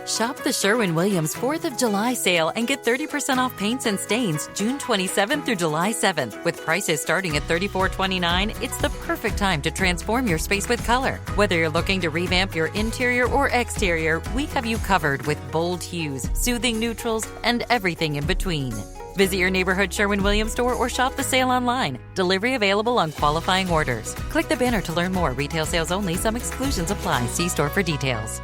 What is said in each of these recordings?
Shop the Sherwin-Williams 4th of July sale and get 30% off paints and stains June 27th through July 7th. With prices starting at $34.29, it's the perfect time to transform your space with color. Whether you're looking to revamp your interior or exterior, we have you covered with bold hues, soothing neutrals, and everything in between. Visit your neighborhood Sherwin-Williams store or shop the sale online. Delivery available on qualifying orders. Click the banner to learn more. Retail sales only. Some exclusions apply. See store for details.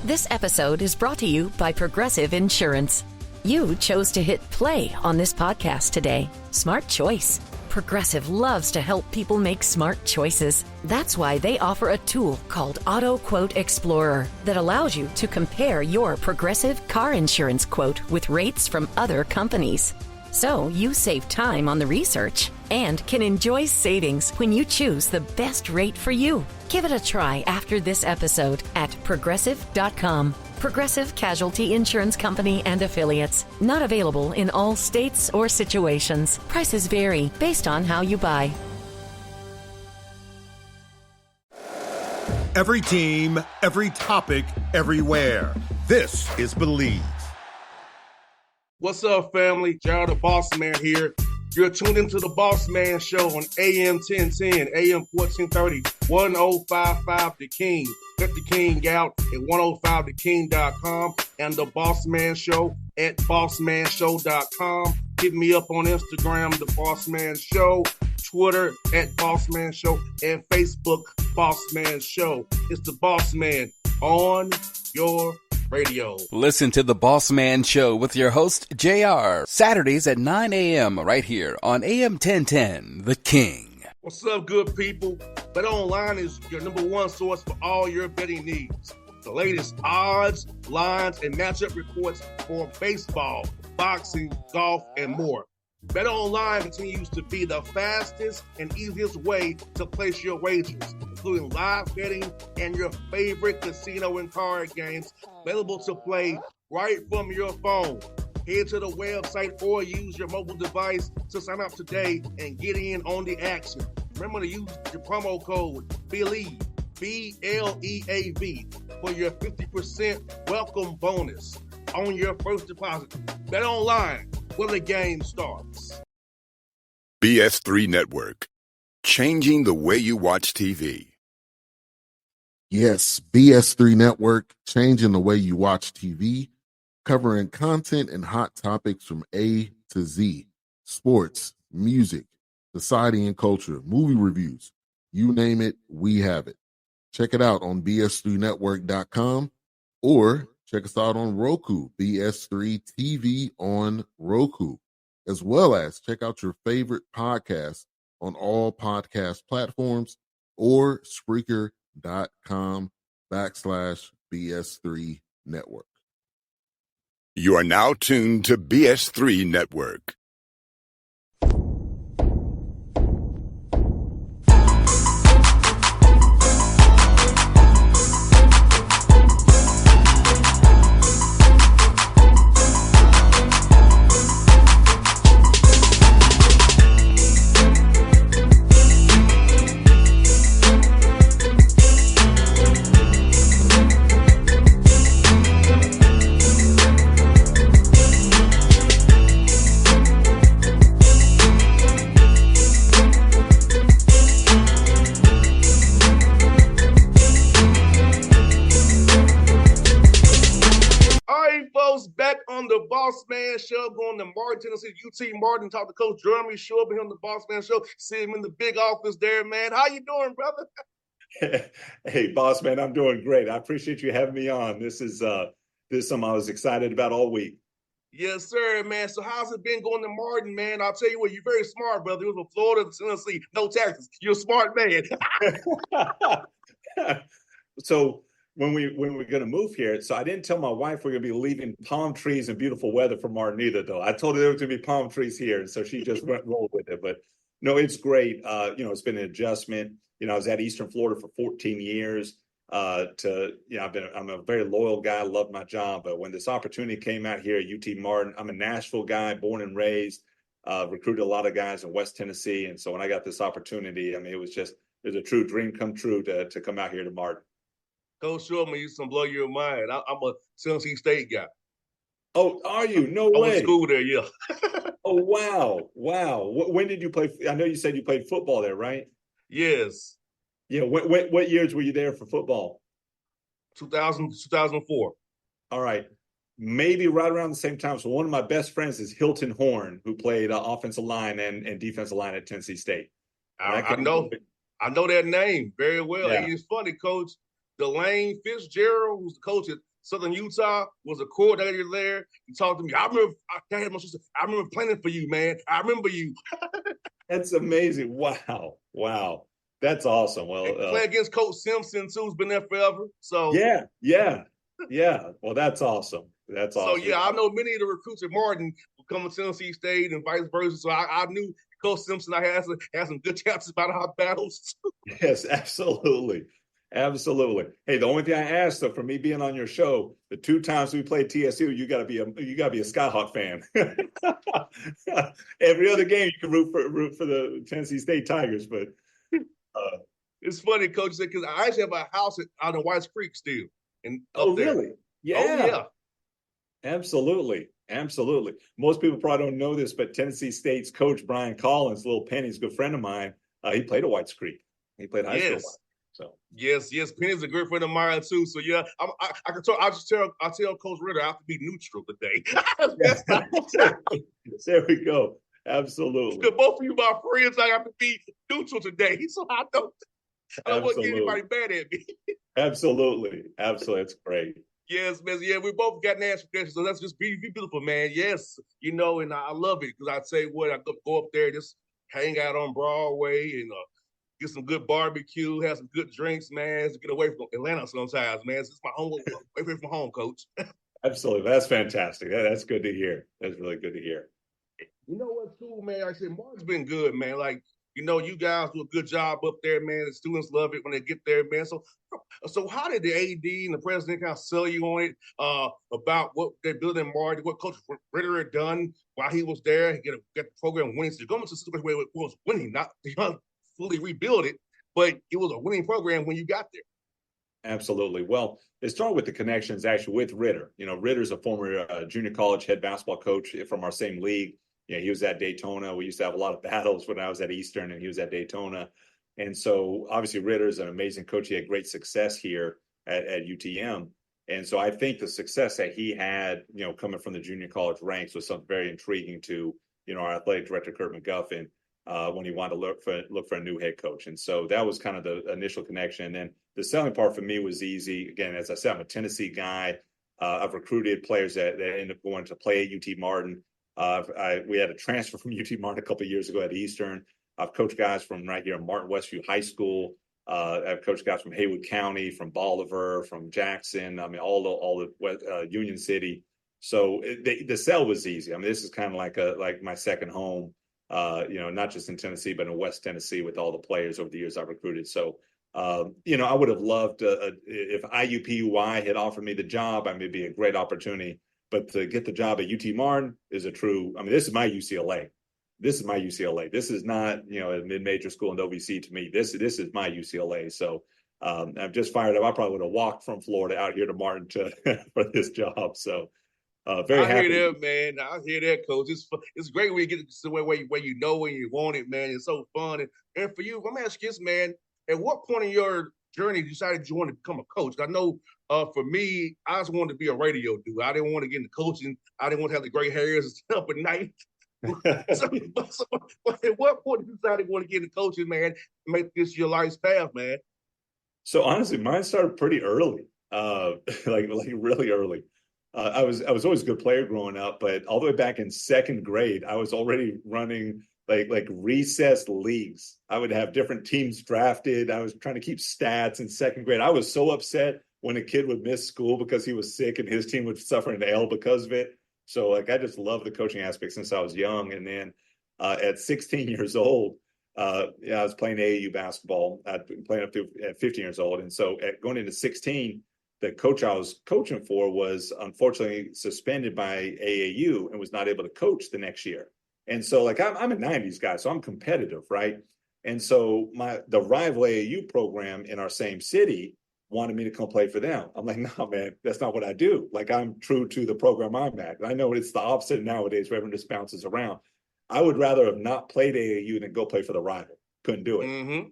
This episode is brought to you by Progressive Insurance. You chose to hit play on this podcast today. Smart choice. Progressive loves to help people make smart choices. That's why they offer a tool called Auto Quote Explorer that allows you to compare your Progressive car insurance quote with rates from other companies. So you save time on the research and can enjoy savings when you choose the best rate for you. Give it a try after this episode at Progressive.com. Progressive Casualty Insurance Company and Affiliates. Not available in all states or situations. Prices vary based on how you buy. Every team, every topic, everywhere. This is Believe. What's up, family? Gerald the Bossman here. You're tuned into the Bossman Show on AM 1010, AM 1430, 1055 The King. Check The King out at 105theking.com and the Bossman Show at bossmanshow.com. Hit me up on Instagram, The Bossman Show, Twitter at Bossman Show, and Facebook, Bossman Show. It's the Bossman on your radio. Listen to the Bossman Show with your host, JR, Saturdays at 9 a.m. right here on AM 1010, The King. What's up, good people? BetOnline is your number one source for all your betting needs. The latest odds, lines, and matchup reports for baseball, boxing, golf, and more. BetOnline continues to be the fastest and easiest way to place your wagers, including live betting and your favorite casino and card games available to play right from your phone. Head to the website or use your mobile device to sign up today and get in on the action. Remember to use your promo code BELIEVE, BLEAV, for your 50% welcome bonus on your first deposit. BetOnline, where the game starts. BS3 Network, changing the way you watch TV. Yes, BS3 Network, changing the way you watch TV, covering content and hot topics from A to Z, sports, music, society and culture, movie reviews, you name it, we have it. Check it out on bs3network.com or check us out on Roku, BS3 TV on Roku, as well as check out your favorite podcast on all podcast platforms or Spreaker.com/BS3 Network. You are now tuned to BS3 Network. Bossman Show, going to Martin, Tennessee, UT Martin, talk to Coach Jeremy Shulman on the Bossman Show. See him in the big office there, man. How you doing, brother? Hey, Bossman, I'm doing great. I appreciate you having me on. This is something I was excited about all week. Yes, sir, man. So how's it been going to Martin, man? I'll tell you what, you're very smart, brother. It was from Florida to Tennessee, no taxes. You're a smart man. So when we're going to move here, so I didn't tell my wife we're going to be leaving palm trees and beautiful weather for Martin either, though. I told her there was going to be palm trees here, and so she just rolled with it. But no, it's great. It's been an adjustment. I was at Eastern Florida for 14 years. I'm a very loyal guy. I love my job. But when this opportunity came out here at UT Martin, I'm a Nashville guy, born and raised, recruited a lot of guys in West Tennessee. And so when I got this opportunity, it was a true dream come true to come out here to Martin. Coach Shulman used to blow your mind. I'm a Tennessee State guy. Oh, are you? No I went way. to school there, yeah. Oh, wow. Wow. When did you play? I know you said you played football there, right? Yes. Yeah. What years were you there for football? 2004. All right. Maybe right around the same time. So one of my best friends is Hilton Horn, who played offensive line and defensive line at Tennessee State. I know that name very well. Yeah. It's funny, Coach Delane Fitzgerald, who's the coach at Southern Utah, was a coordinator there. He talked to me. I remember playing for you, man. I remember you. That's amazing. Wow. Wow. That's awesome. Well, play against Coach Simpson, too, who's been there forever. So yeah. Well, that's awesome. That's awesome. So, yeah, I know many of the recruits at Martin will come to Tennessee State and vice versa. So I knew Coach Simpson. I had some good chapters about our battles. Yes, absolutely. Absolutely. Hey, the only thing I asked, though, for me being on your show, the 2 times we played TSU, you gotta be a Skyhawk fan. Every other game you can root for the Tennessee State Tigers, but it's funny, Coach, because I actually have a house out in Whites Creek still. Really? Yeah. Oh, yeah. Absolutely. Most people probably don't know this, but Tennessee State's coach Brian Collins, Little Penny's a good friend of mine. He played at Whites Creek. He played high school. So yes, Penny's a great friend of mine too. So yeah, I can talk. I tell Coach Ritter I have to be neutral today. There we go. Absolutely. Because both of you my friends, I have to be neutral today. So I don't want to get anybody mad at me. Absolutely. It's great. Yes, man. Yeah, we both got national credentials, so that's just beautiful, man. Yes, and I love it because I tell you what, I go up there, just hang out on Broadway and get some good barbecue, have some good drinks, man. Just get away from Atlanta sometimes, man. It's my home, away from home, Coach. Absolutely, that's fantastic. That's good to hear. That's really good to hear. You know what, too, man? Like I said, Martin's been good, man. Like, you guys do a good job up there, man. The students love it when they get there, man. So how did the AD and the president kind of sell you on it about what they're building in Martin, what Coach Ritter had done while he was there, get the program winning? So you're going to a situation where it was winning, not fully rebuild it, but it was a winning program when you got there. Absolutely. Well, it started with the connections actually with Ritter. Ritter's a former junior college head basketball coach from our same league. He was at Daytona. We used to have a lot of battles when I was at Eastern and he was at Daytona. And so obviously Ritter's an amazing coach. He had great success here at UTM. And so I think the success that he had, coming from the junior college ranks was something very intriguing to, our athletic director, Kurt McGuffin, when he wanted to look for a new head coach. And so that was kind of the initial connection. And then the selling part for me was easy. Again, as I said, I'm a Tennessee guy. I've recruited players that ended up going to play at UT Martin. We had a transfer from UT Martin a couple of years ago at Eastern. I've coached guys from right here in Martin Westview High School. I've coached guys from Haywood County, from Bolivar, from Jackson. I mean, all the Union City. So the sell was easy. I mean, this is kind of like my second home. Not just in Tennessee, but in West Tennessee with all the players over the years I've recruited. So, I would have loved if IUPUI had offered me the job. I mean, it'd be a great opportunity. But to get the job at UT Martin is this is my UCLA. This is not, a mid-major school in OVC to me. This is my UCLA. So I'm just fired up. I probably would have walked from Florida out here to Martin for this job. So very happy. I hear that, man. I hear that, Coach. It's great when you get to the way where you know and you want it, man. It's so fun. And for you, I'm going to ask you this, man. At what point in your journey you decided you wanted to become a coach? I know for me, I just wanted to be a radio dude. I didn't want to get into coaching. I didn't want to have the gray hairs and stay up at night. so at what point did you decide you want to get into coaching, man, make this your life's path, man? So honestly, mine started pretty early, like really early. I was always a good player growing up, but all the way back in second grade, I was already running like recess leagues. I would have different teams drafted. I was trying to keep stats in second grade. I was so upset when a kid would miss school because he was sick and his team would suffer an L because of it. So I just love the coaching aspect since I was young. And then at 16 years old, I was playing AAU basketball. I'd been playing up to at 15 years old. And so going into 16, the coach I was coaching for was unfortunately suspended by AAU and was not able to coach the next year. And so I'm a 90s guy, so I'm competitive, right? And so the rival AAU program in our same city wanted me to come play for them. I'm like, no, man, that's not what I do. Like, I'm true to the program I'm at. I know it's the opposite nowadays where everyone just bounces around. I would rather have not played AAU than go play for the rival. Couldn't do it. Mm-hmm.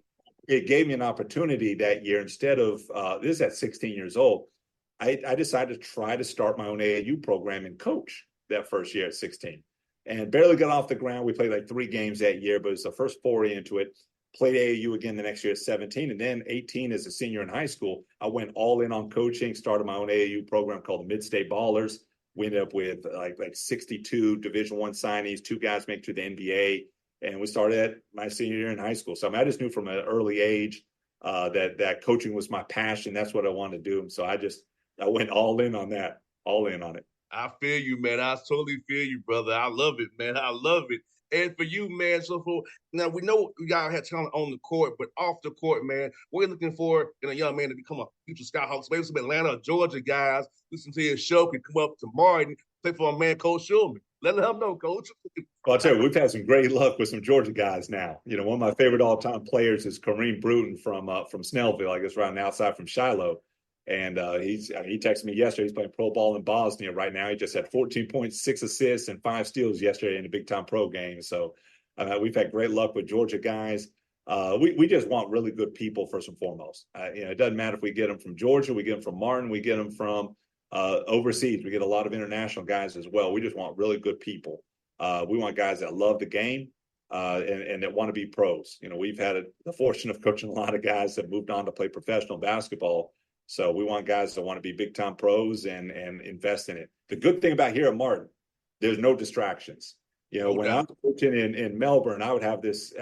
It gave me an opportunity that year. Instead of this at 16 years old, I decided to try to start my own AAU program and coach that first year at 16. And barely got off the ground. We played like 3 games that year, but it was the first foray into it. Played AAU again the next year at 17. And then 18 as a senior in high school, I went all in on coaching, started my own AAU program called the Mid-State Ballers. We ended up with like 62 Division I signees, 2 guys make it to the NBA. And we started at my senior year in high school. So I just knew from an early age that coaching was my passion. That's what I wanted to do. So I went all in on that, all in on it. I feel you, man. I totally feel you, brother. I love it, man. I love it. And for you, man, now we know y'all had talent on the court, but off the court, man, we're looking for a young man to become a future Skyhawks. Maybe some Atlanta or Georgia guys listen to his show can come up to Martin, play for our man, Coach Shulman. Let him know, Coach. Well, I'll tell you, we've had some great luck with some Georgia guys now. You know, one of my favorite all-time players is Kareem Bruton from Snellville, I guess around the outside from Shiloh. And he texted me yesterday. He's playing pro ball in Bosnia right now. He just had 14 points, 6 assists, and 5 steals yesterday in a big-time pro game. So we've had great luck with Georgia guys. We just want really good people first and foremost. It doesn't matter if we get them from Georgia, we get them from Martin, we get them from overseas. We get a lot of international guys as well. We just want really good people. We want guys that love the game and that want to be pros. You know, we've had the fortune of coaching a lot of guys that moved on to play professional basketball. So we want guys that want to be big-time pros and invest in it. The good thing about here at Martin, there's no distractions. You know, when I'm coaching in Melbourne, I would have this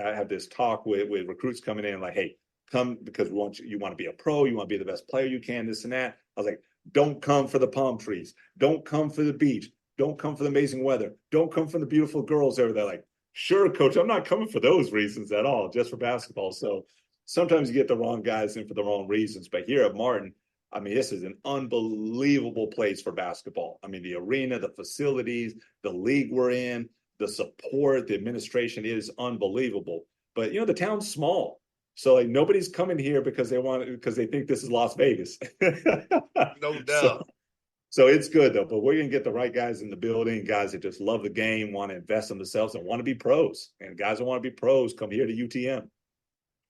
talk with recruits coming in like, hey, come because you want to be a pro, you want to be the best player you can, this and that. I was like, don't come for the palm trees. Don't come for the beach. Don't come for the amazing weather. Don't come for the beautiful girls over there. Like, sure, coach, I'm not coming for those reasons at all, just for basketball. So sometimes you get the wrong guys in for the wrong reasons. But here at Martin, I mean, this is an unbelievable place for basketball. I mean, the arena, the facilities, the league we're in, the support, the administration is unbelievable. But, you know, the town's small. So like nobody's coming here because they think this is Las Vegas. No doubt. So it's good though, but we're going to get the right guys in the building, guys that just love the game, want to invest in themselves and want to be pros. And guys that want to be pros come here to UTM.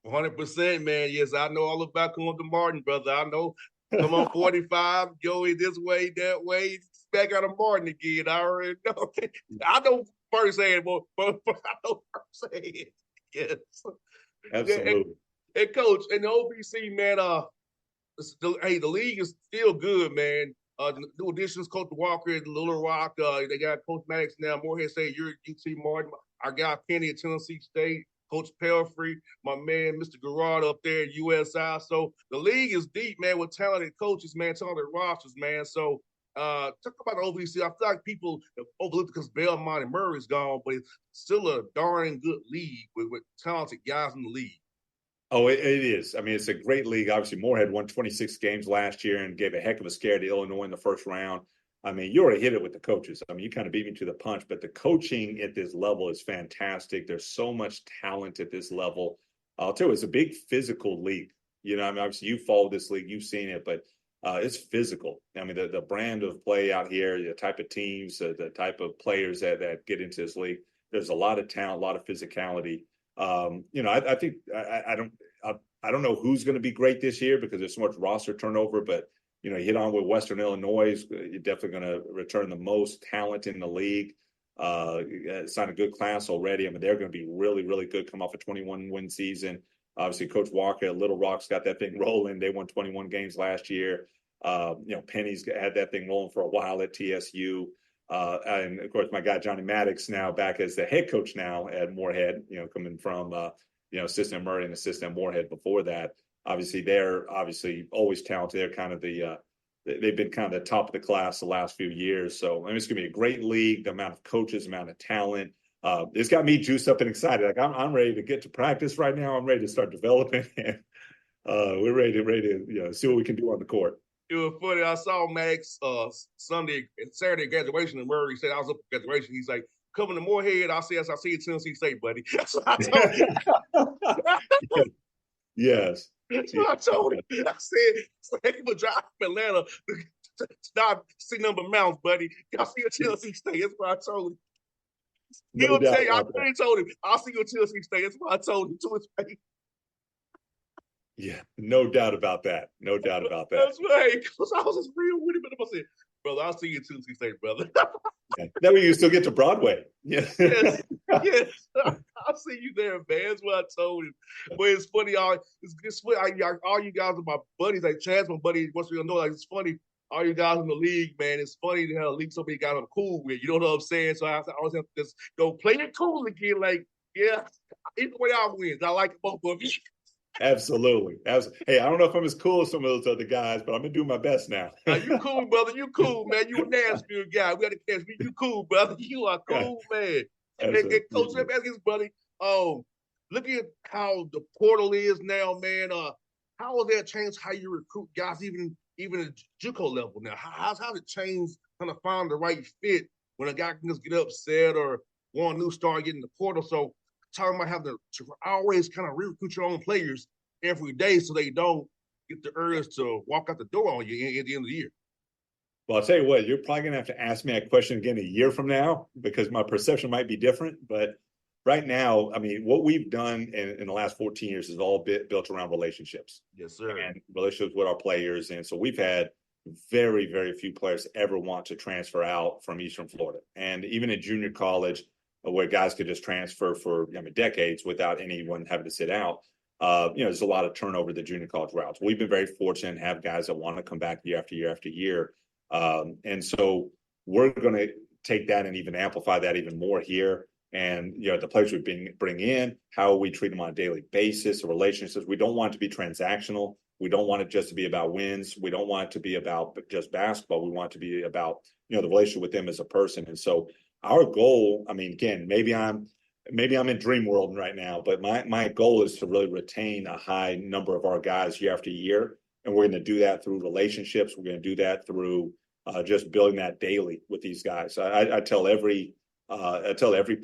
100%, man. Yes, I know all about coming to Martin, brother. I know. Come on, 45, go in this way, that way, back out of Martin again. I already know. I know firsthand, but I know firsthand. Yes. Absolutely. And Coach, in the OVC, man, the league is still good, man. New additions, Coach Walker at Little Rock. They got Coach Maddox now. Morehead State, you're at UT Martin. Our guy Penny at Tennessee State. Coach Pelfrey, my man, Mr. Garrard up there at USI. So the league is deep, man, with talented coaches, man, talented rosters, man. So talk about the OVC. I feel like people overlook it because Belmont and Murray's gone, but it's still a darn good league with talented guys in the league. Oh, it is. I mean, it's a great league. Obviously, Morehead won 26 games last year and gave a heck of a scare to Illinois in the first round. I mean, you already hit it with the coaches. I mean, you kind of beat me to the punch, but the coaching at this level is fantastic. There's so much talent at this level. I'll tell you, it's a big physical league. You know, I mean, obviously you follow this league, you've seen it, but it's physical. I mean, the brand of play out here, the type of teams, the type of players that get into this league, there's a lot of talent, a lot of physicality. You know, I think I don't know who's going to be great this year because there's so much roster turnover, but you know, you hit on with Western Illinois, you're definitely going to return the most talent in the league. Signed a good class already. I mean, they're going to be really, really good. Come off a 21-win season. Obviously, Coach Walker at Little Rock's got that thing rolling. They won 21 games last year. You know, Penny's had that thing rolling for a while at TSU. And, of course, my guy Johnny Maddox now back as the head coach now at Morehead, you know, coming from, you know, assistant Murray and assistant Morehead before that. Obviously, they're always talented. They're kind of they've been kind of the top of the class the last few years. So I mean, it's going to be a great league. The amount of coaches, the amount of talent. It's got me juiced up and excited. Like I'm ready to get to practice right now. I'm ready to start developing, and we're ready to see what we can do on the court. It was funny. I saw Max Saturday graduation in Murray. He said I was up for graduation. He's like, coming to Morehead. I said, I see you at Tennessee State, buddy. That's what I told you. Yes. That's what I told him. I said, heck of a drive from Atlanta to not see number mounts, buddy. Y'all see a Tennessee State. That's what I told him. No He'll doubt tell you, I about that. told him, I'll see you a Tennessee State. That's what I told him to his face. Yeah, no doubt about that. No doubt about that. That's right. Because I was just real with him. And I said, brother, I'll see you at Tennessee State, brother. Yeah. That way you still get to Broadway. Yeah. Yes. I'll see you there, man. That's what I told him. But it's funny, it's funny. All you guys are my buddies. Like Chad's my buddy. Once we know, like it's funny. All you guys in the league, man. It's funny to have a league so many guys I'm cool with. You know what I'm saying? So I always have to just go play it cool again. Like, yeah, either way I win. I like both of you. Absolutely. Hey, I don't know if I'm as cool as some of those other guys, but I'm gonna do my best now. You cool, brother. You cool, man. You a Nashville guy. We got to catch me. You cool, brother. You are cool, man. And Coach, let me ask this, buddy. Look at how the portal is now, man. How has that changed how you recruit guys, even at JUCO level now? How's it changed kind of find the right fit when a guy can just get upset or want a new start getting the portal? So talking about having to always kind of recruit your own players every day so they don't get the urge to walk out the door on you at the end of the year. Well, I'll tell you what, you're probably going to have to ask me that question again a year from now because my perception might be different. But right now, I mean, what we've done in the last 14 years is all built around relationships. Yes, sir. And relationships with our players. And so we've had very, very few players ever want to transfer out from Eastern Florida. And even in junior college, where guys could just transfer for decades without anyone having to sit out, there's a lot of turnover at the junior college routes. We've been very fortunate to have guys that want to come back year after year after year. And so we're going to take that and even amplify that even more here. And, the players we bring in, how we treat them on a daily basis, the relationships. We don't want it to be transactional. We don't want it just to be about wins. We don't want it to be about just basketball. We want it to be about, the relationship with them as a person. And so our goal, I mean, again, maybe I'm in dream world right now, but my goal is to really retain a high number of our guys year after year. And we're going to do that through relationships. We're going to do that through just building that daily with these guys. I tell every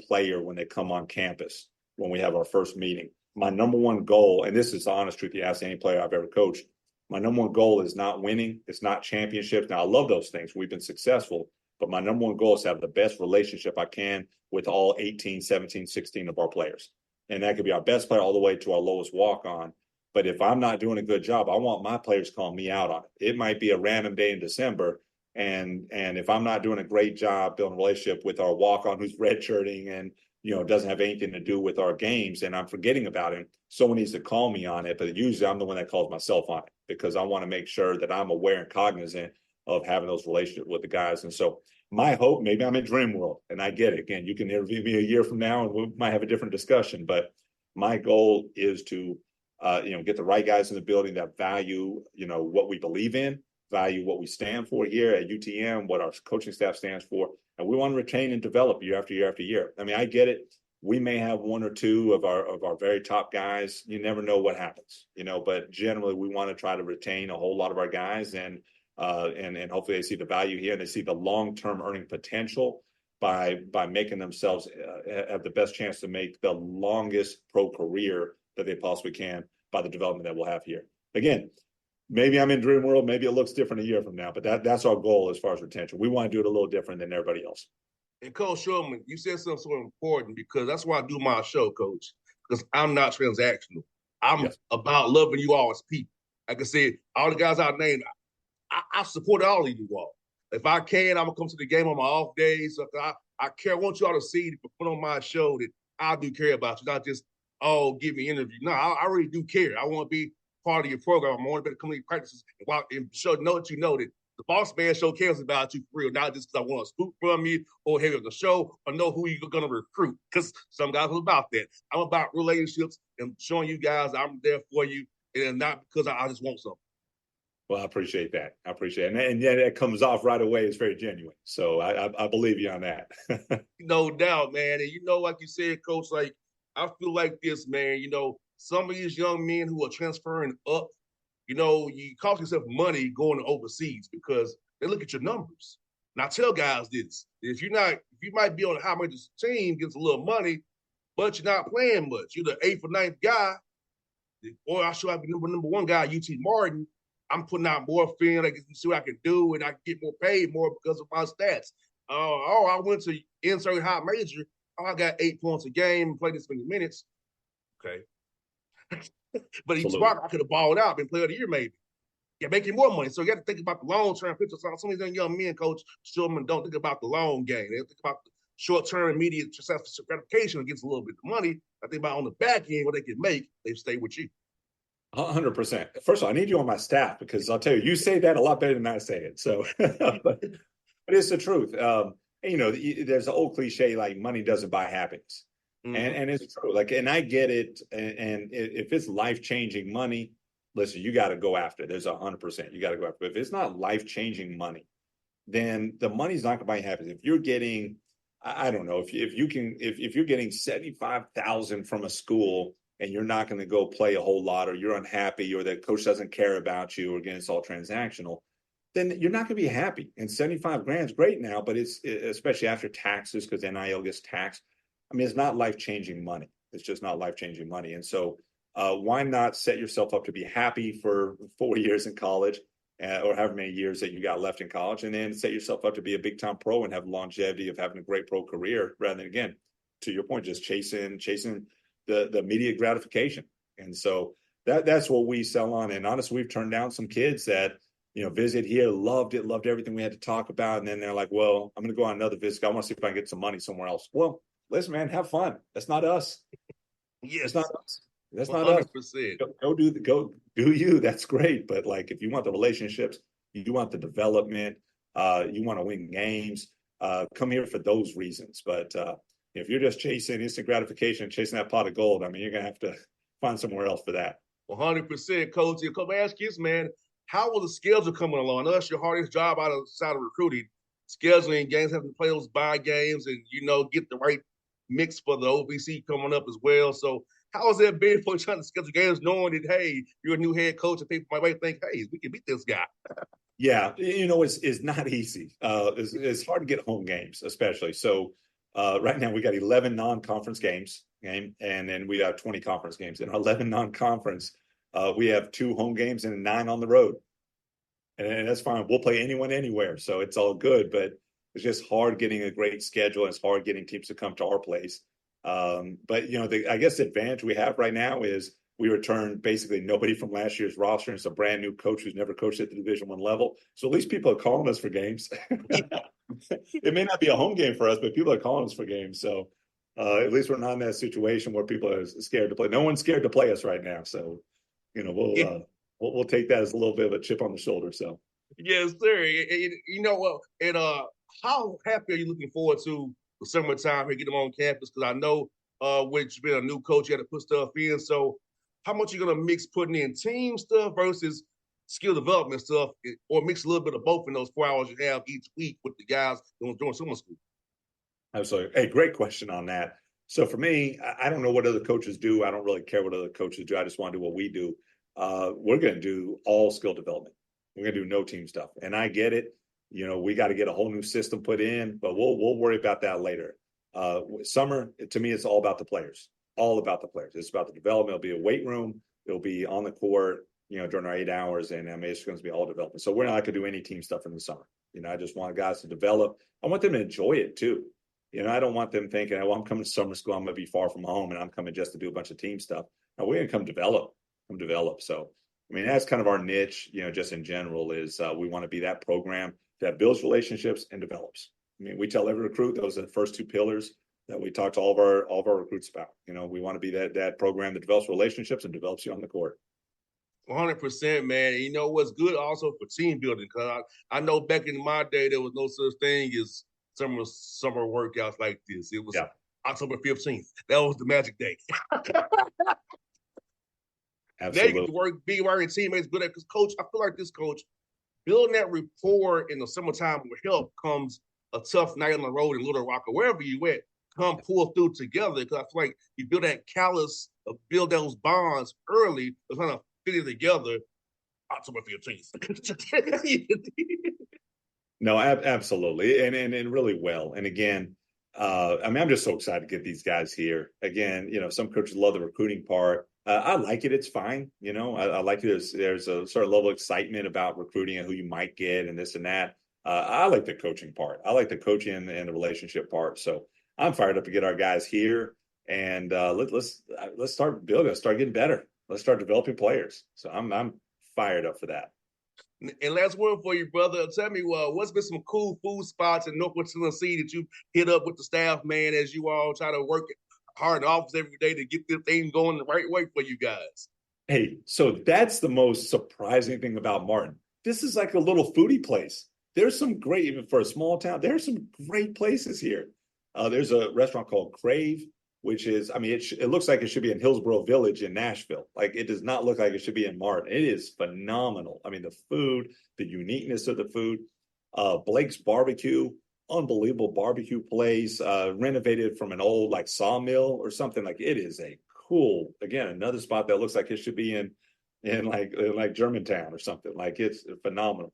player when they come on campus, when we have our first meeting, my number one goal, and this is the honest truth, you ask any player I've ever coached, my number one goal is not winning. It's not championships. Now, I love those things. We've been successful, but my number one goal is to have the best relationship I can with all 18, 17, 16 of our players. And that could be our best player all the way to our lowest walk-on. But if I'm not doing a good job, I want my players calling me out on it. It might be a random day in December, and if I'm not doing a great job building a relationship with our walk-on who's redshirting and doesn't have anything to do with our games, and I'm forgetting about him, someone needs to call me on it. But usually I'm the one that calls myself on it because I want to make sure that I'm aware and cognizant of having those relationships with the guys. And so my hope, maybe I'm in dream world, and I get it. Again, you can interview me a year from now and we might have a different discussion. But my goal is to get the right guys in the building that value, what we believe in, value what we stand for here at UTM, what our coaching staff stands for. And we want to retain and develop year after year after year. I mean, I get it. We may have one or two of our very top guys. You never know what happens, but generally we want to try to retain a whole lot of our guys and hopefully they see the value here and they see the long-term earning potential by making themselves have the best chance to make the longest pro career that they possibly can by the development that we'll have here. Again, maybe I'm in dream world. Maybe it looks different a year from now, but that's our goal as far as retention. We want to do it a little different than everybody else. And Coach Shulman, you said something so important because that's why I do my show, Coach, because I'm not transactional. I'm about loving you all as people. Like I said, all the guys I named, I support all of you all. If I can, I'm going to come to the game on my off days. So I want you all to see, to put on my show that I do care about you, not just, give me an interview. No, I really do care. I want to be part of your program. I want to be community practices and know that you know that the Bossman show cares about you for real, not just because I want to scoop from you or have the show or know who you're going to recruit, because some guys are about that. I'm about relationships and showing you guys I'm there for you and not because I just want something. Well, I appreciate that. And yeah, that comes off right away. It's very genuine. So I believe you on that. No doubt, man. And like you said, Coach, like I feel like this, man, some of these young men who are transferring up, you cost yourself money going overseas because they look at your numbers. And I tell guys this, if you might be on a high maintenance team, gets a little money, but you're not playing much. You're the 8th or 9th guy. or I should have been number one guy, UT Martin. I'm putting out more film. I can see what I can do, and I can get more paid more because of my stats. I went to insert high major. I got 8 points a game, played this many minutes. Okay. But he's smart. I could have balled out, been player of the year maybe. Yeah, making more money. So you got to think about the long-term picture. So some of these young men, Coach Shulman, don't think about the long game. They think about the short-term immediate gratification against a little bit of money. I think about on the back end what they can make, they stay with you. 100%. First of all, I need you on my staff because I'll tell you, you say that a lot better than I say it. So, but it's the truth. There's an old cliche like money doesn't buy happiness. And it's true. Like, and I get it. And if it's life-changing money, listen, you got to go after it. There's 100%. You got to go after it. If it's not life-changing money, then the money's not going to buy happiness. If you're getting, I don't know, if you're getting 75,000 from a school and you're not going to go play a whole lot, or you're unhappy, or the coach doesn't care about you, or again, it's all transactional, then you're not going to be happy. And 75 grand is great now, but it's especially after taxes, because NIL gets taxed. I mean, it's not life-changing money. It's just not life-changing money. And so why not set yourself up to be happy for 4 years in college, or however many years that you got left in college, and then set yourself up to be a big-time pro and have longevity of having a great pro career, rather than, again, to your point, just chasing the immediate gratification. And so that's what we sell on. And honestly, we've turned down some kids that, visit here, loved it, loved everything we had to talk about. And then they're like, well, I'm going to go on another visit. I want to see if I can get some money somewhere else. Well, listen, man, have fun. That's not us. Yes. It's not us. That's 100%. Not us. Go do you. That's great. But like, if you want the relationships, you want the development, you want to win games, come here for those reasons. But if you're just chasing instant gratification, chasing that pot of gold, I mean, you're going to have to find somewhere else for that. 100%, Coach. Come ask you, man, how will the schedule coming along? That's your hardest job outside of recruiting. Scheduling games, having to play those bye games, and, get the right mix for the OVC coming up as well. So how has that been for you trying to schedule games, knowing that, hey, you're a new head coach and people might think, hey, we can beat this guy? Yeah, it's not easy. It's hard to get home games, especially. So right now we got 11 non-conference games, and then we have 20 conference games. In our 11 non-conference, we have 2 home games and 9 on the road. And that's fine. We'll play anyone, anywhere. So it's all good, but it's just hard getting a great schedule. It's hard getting teams to come to our place. But, I guess the advantage we have right now is we return basically nobody from last year's roster. And it's a brand new coach who's never coached at the Division I level. So at least people are calling us for games. It may not be a home game for us, but people are calling us for games. So at least we're not in that situation where people are scared to play. No one's scared to play us right now. So, we'll take that as a little bit of a chip on the shoulder. So, yes, sir. How happy are you looking forward to the summertime here, get them on campus? Because I know when you've been a new coach, you had to put stuff in. So how much are you going to mix putting in team stuff versus skill development stuff, or mix a little bit of both in those 4 hours you have each week with the guys during summer school? Absolutely. Hey, great question on that. So for me, I don't know what other coaches do. I don't really care what other coaches do. I just want to do what we do. We're going to do all skill development. We're going to do no team stuff. And I get it. We got to get a whole new system put in, but we'll worry about that later. Summer, to me, it's all about the players. All about the players. It's about the development. It'll be a weight room. It'll be on the court, during our 8 hours. And it's going to be all development. So we're not going to do any team stuff in the summer. I just want guys to develop. I want them to enjoy it too. I don't want them thinking, well, I'm coming to summer school, I'm going to be far from home, and I'm coming just to do a bunch of team stuff. No, we're going to come develop. So, that's kind of our niche, just in general, is we want to be that program that builds relationships and develops. We tell every recruit those are the first 2 pillars that we talk to all of our recruits about. We want to be that program that develops relationships and develops you on the court. 100%, man. What's good also for team building, because I know back in my day there was no such thing as summer workouts like this. It was October 15th. That was the magic day. Absolutely. Now you get to be wearing teammates good at, because Coach, I feel like this coach, building that rapport in the summertime with help comes a tough night on the road in Little Rock or wherever you at, come pull through together, because I feel like you build that callus, build those bonds early, to kind of fit it together October 15th. No, absolutely. And really well. And again, I'm just so excited to get these guys here. Again, some coaches love the recruiting part. I like it. It's fine. You know, I like it. There's a sort of level of excitement about recruiting and who you might get and this and that. I like the coaching part. I like the coaching and the relationship part. So I'm fired up to get our guys here, and let's start building. Let's start getting better. Let's start developing players. So I'm fired up for that. And last word for you, brother. Tell me, what's been some cool food spots in Northwest Tennessee that you hit up with the staff, man, as you all try to work hard in the office every day to get this thing going the right way for you guys? Hey, so that's the most surprising thing about Martin. This is like a little foodie place. There's some great, even for a small town, there's some great places here. There's a restaurant called Crave, which is, I mean, it looks like it should be in Hillsborough Village in Nashville. Like, it does not look like it should be in Martin. It is phenomenal. I mean, the food, the uniqueness of the food. Blake's Barbecue, unbelievable barbecue place, renovated from an old like sawmill or something. Like, it is a cool, again, another spot that looks like it should be in like Germantown or something. Like, it's phenomenal.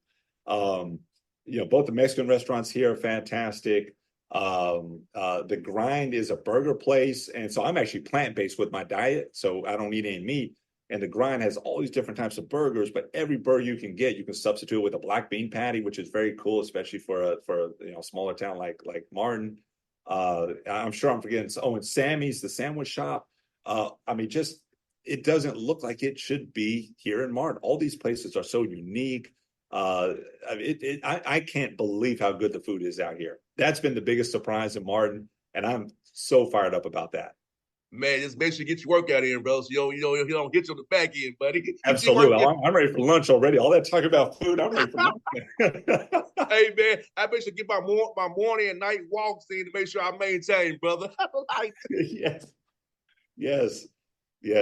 You know, both the Mexican restaurants here are fantastic. The Grind is a burger place, and so I'm actually plant-based with my diet, so I don't eat any meat. And the Grind has all these different types of burgers, but every burger you can get, you can substitute with a black bean patty, which is very cool, especially for a smaller town like Martin. I'm sure I'm forgetting. And Sammy's, the sandwich shop. I mean, just it doesn't look like it should be here in Martin. All these places are so unique. I can't believe how good the food is out here. That's been the biggest surprise in Martin, and I'm so fired up about that. Man, just make sure you get your workout in, bro. So you don't hit you on the back end, buddy. Absolutely. I'm ready for lunch already. All that talk about food, I'm ready for lunch. Hey, man, I make sure to get my morning and night walks in to make sure I maintain, brother. Yes.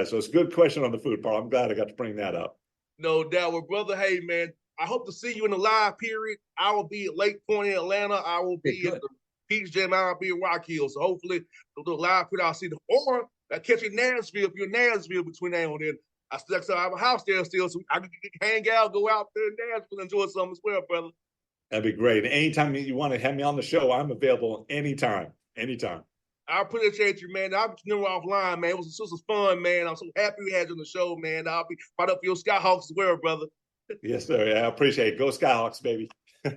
So it's a good question on the food part. I'm glad I got to bring that up. No doubt. Well, brother, hey, man, I hope to see you in the live period. I will be at Lake Point in Atlanta. I will be at the Peach Jam. I'll be in Rock Hill. So hopefully, the live period, I'll see them. Or I catch you in Nashville if you're in Nashville between now and then. I have a house there still, so I can hang out, go out there in Nashville, enjoy something as well, brother. That'd be great. Anytime you want to have me on the show, I'm available anytime. I appreciate you, man. I'll be offline, man. It was fun, man. I'm so happy we had you on the show, man. I'll be right up for your Skyhawks as well, brother. Yes, sir. I appreciate it. Go Skyhawks, baby.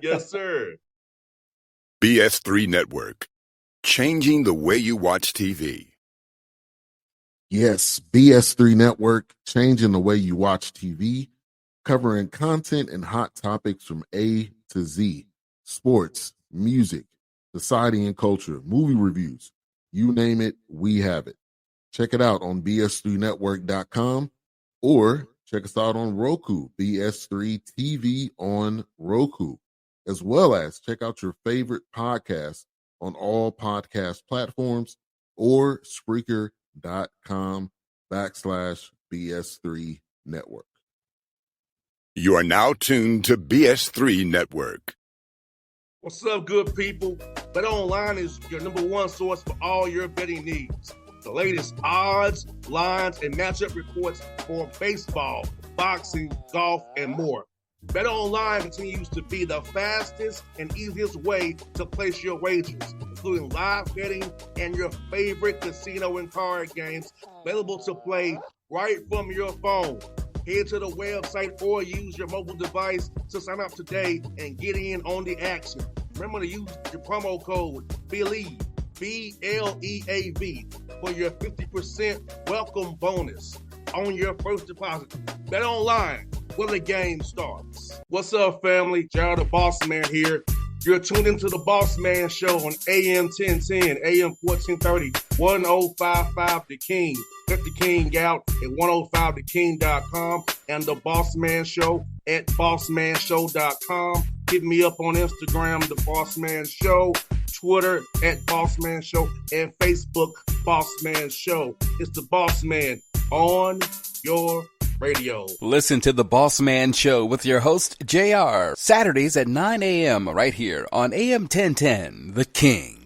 Yes, sir. BS3 Network, changing the way you watch TV. Yes, BS3 Network, changing the way you watch TV, covering content and hot topics from A to Z, sports, music, society and culture, movie reviews, you name it, we have it. Check it out on bs3network.com or check us out on Roku, BS3 TV on Roku, as well as check out your favorite podcast on all podcast platforms or Spreaker.com/BS3 Network. You are now tuned to BS3 Network. What's up, good people? Bet Online is your #1 source for all your betting needs. The latest odds, lines, and matchup reports for baseball, boxing, golf, and more. Bet Online continues to be the fastest and easiest way to place your wagers, including live betting and your favorite casino and card games available to play right from your phone. Head to the website or use your mobile device to sign up today and get in on the action. Remember to use your promo code BELIEVE, BLEAV, for your 50% welcome bonus on your first deposit. Bet Online, where the game starts. What's up, family? Jared the Bossman here. You're tuned into the Bossman Show on AM 1010, AM 1430, 1055 The King. Check The King out at 105theking.com and the Bossman Show at bossmanshow.com. Hit me up on Instagram, The Bossman Show, Twitter at Bossman Show, and Facebook, Bossman Show. It's the Bossman on your radio. Listen to The Bossman Show with your host, JR, Saturdays at 9 a.m. right here on AM 1010, The King.